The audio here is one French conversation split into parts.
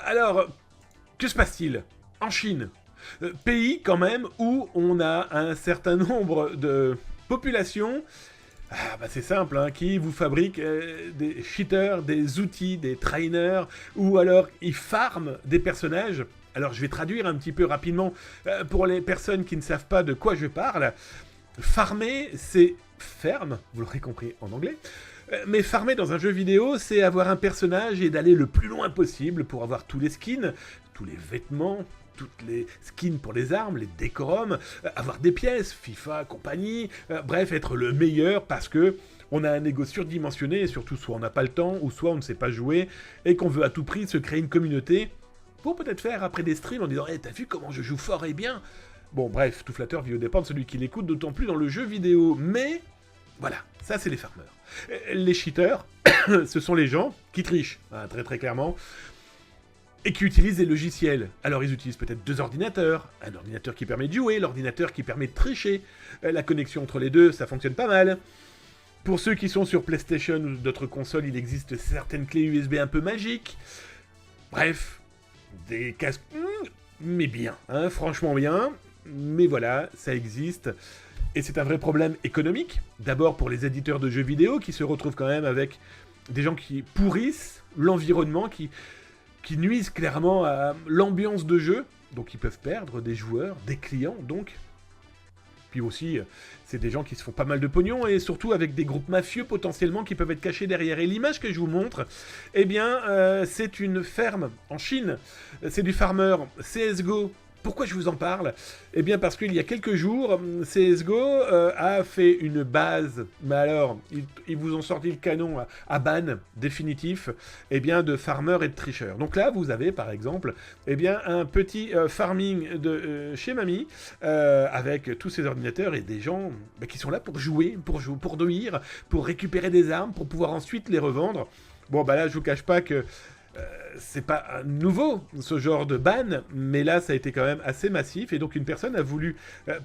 Alors, que se passe-t-il en Chine? Pays quand même où on a un certain nombre de populations. C'est simple, hein, qui vous fabriquent des cheaters, des outils, des trainers, ou alors ils farment des personnages. Alors je vais traduire un petit peu rapidement pour les personnes qui ne savent pas de quoi je parle. Farmer, c'est ferme, vous l'aurez compris en anglais. Mais farmer dans un jeu vidéo, c'est avoir un personnage et d'aller le plus loin possible pour avoir tous les skins, tous les vêtements, toutes les skins pour les armes, les décorums, avoir des pièces, FIFA, compagnie, bref, être le meilleur parce que on a un ego surdimensionné et surtout soit on n'a pas le temps ou soit on ne sait pas jouer et qu'on veut à tout prix se créer une communauté pour peut-être faire après des streams en disant hey, t'as vu comment je joue fort et bien. Bon bref, tout flatteur vit au dépend de celui qui l'écoute, d'autant plus dans le jeu vidéo. Mais voilà, ça c'est les farmers. Les cheaters, ce sont les gens qui trichent, hein, très très clairement, et qui utilisent des logiciels. Alors ils utilisent peut-être deux ordinateurs, un ordinateur qui permet de jouer, l'ordinateur qui permet de tricher. La connexion entre les deux, ça fonctionne pas mal. Pour ceux qui sont sur PlayStation ou d'autres consoles, il existe certaines clés USB un peu magiques. Bref, des casques, mais bien, hein, franchement bien. Mais voilà, ça existe. Et c'est un vrai problème économique. D'abord pour les éditeurs de jeux vidéo qui se retrouvent quand même avec des gens qui pourrissent l'environnement, qui nuisent clairement à l'ambiance de jeu. Donc ils peuvent perdre des joueurs, des clients donc. Puis aussi, c'est des gens qui se font pas mal de pognon et surtout avec des groupes mafieux potentiellement qui peuvent être cachés derrière. Et l'image que je vous montre, eh bien, c'est une ferme en Chine. C'est du farmer CSGO. Pourquoi je vous en parle? Eh bien parce qu'il y a quelques jours, CSGO a fait une base, mais alors, ils vous ont sorti le canon à ban définitif, eh bien de farmers et de tricheurs. Donc là, vous avez par exemple, eh bien un petit farming de chez Mamie, avec tous ces ordinateurs et des gens qui sont là pour jouer, pour douillir, pour récupérer des armes, pour pouvoir ensuite les revendre. Bon, bah là, je vous cache pas que c'est pas nouveau ce genre de ban, mais là ça a été quand même assez massif et donc une personne a voulu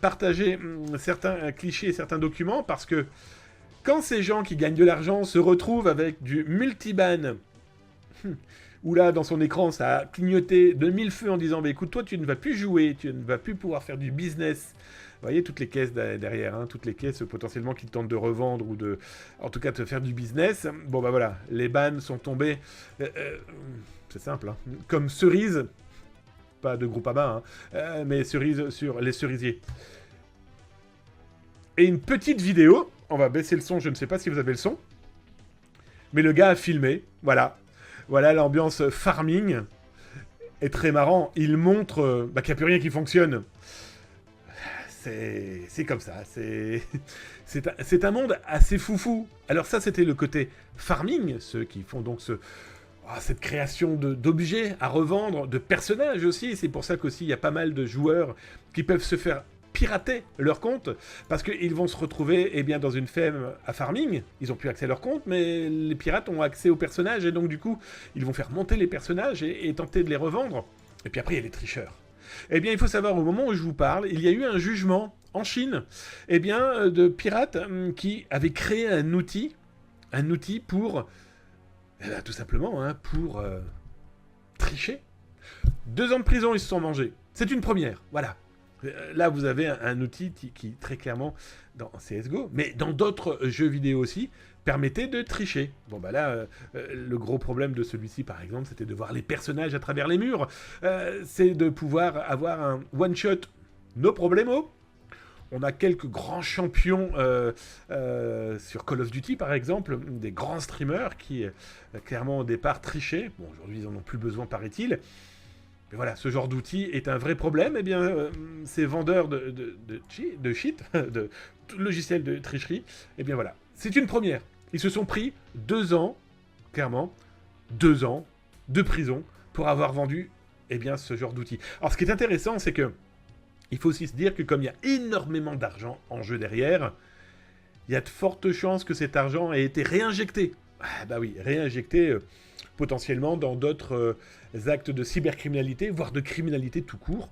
partager certains clichés et certains documents parce que quand ces gens qui gagnent de l'argent se retrouvent avec du multiban, où là dans son écran ça a clignoté de mille feux en disant bah, écoute toi tu ne vas plus jouer, tu ne vas plus pouvoir faire du business. Vous voyez toutes les caisses derrière, hein, toutes les caisses potentiellement qui tentent de revendre ou de, en tout cas, de faire du business. Bon bah voilà, les bans sont tombés. C'est simple, hein, comme cerise, pas de groupe à bas, hein, mais cerise sur les cerisiers. Et une petite vidéo, on va baisser le son, je ne sais pas si vous avez le son, mais le gars a filmé, voilà l'ambiance farming est très marrant. Il montre qu'il n'y a plus rien qui fonctionne. C'est comme ça, c'est un monde assez foufou. Alors ça, c'était le côté farming, ceux qui font donc cette création d'objets à revendre, de personnages aussi. C'est pour ça qu'aussi, il y a pas mal de joueurs qui peuvent se faire pirater leur compte, parce qu'ils vont se retrouver eh bien, dans une ferme à farming. Ils n'ont plus accès à leur compte, mais les pirates ont accès aux personnages, et donc du coup, ils vont faire monter les personnages et tenter de les revendre. Et puis après, il y a les tricheurs. Eh bien, il faut savoir, au moment où je vous parle, il y a eu un jugement en Chine, eh bien, de pirates qui avaient créé un outil pour, tout simplement, hein, pour tricher. 2 ans de prison, ils se sont mangés. C'est une première, voilà. Là, vous avez un outil qui, très clairement, dans CSGO, mais dans d'autres jeux vidéo aussi, permettait de tricher. Bon, bah là, le gros problème de celui-ci, par exemple, c'était de voir les personnages à travers les murs. C'est de pouvoir avoir un one-shot no problemo. On a quelques grands champions sur Call of Duty, par exemple, des grands streamers qui, clairement, au départ, trichaient. Bon, aujourd'hui, ils n'en ont plus besoin, paraît-il. Mais voilà, ce genre d'outil est un vrai problème. Eh bien, ces vendeurs de cheat, de logiciels de tricherie, eh bien voilà, c'est une première. Ils se sont pris 2 ans, clairement, 2 ans de prison pour avoir vendu eh bien, ce genre d'outil. Alors, ce qui est intéressant, c'est que il faut aussi se dire que comme il y a énormément d'argent en jeu derrière, il y a de fortes chances que cet argent ait été réinjecté. Ah bah oui, réinjecté potentiellement dans d'autres actes de cybercriminalité, voire de criminalité tout court.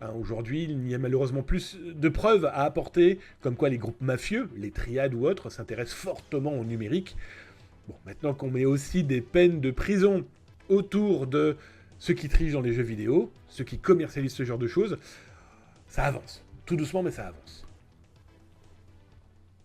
Hein, aujourd'hui, il y a malheureusement plus de preuves à apporter, comme quoi les groupes mafieux, les triades ou autres, s'intéressent fortement au numérique. Bon, maintenant qu'on met aussi des peines de prison autour de ceux qui trichent dans les jeux vidéo, ceux qui commercialisent ce genre de choses, ça avance. Tout doucement, mais ça avance.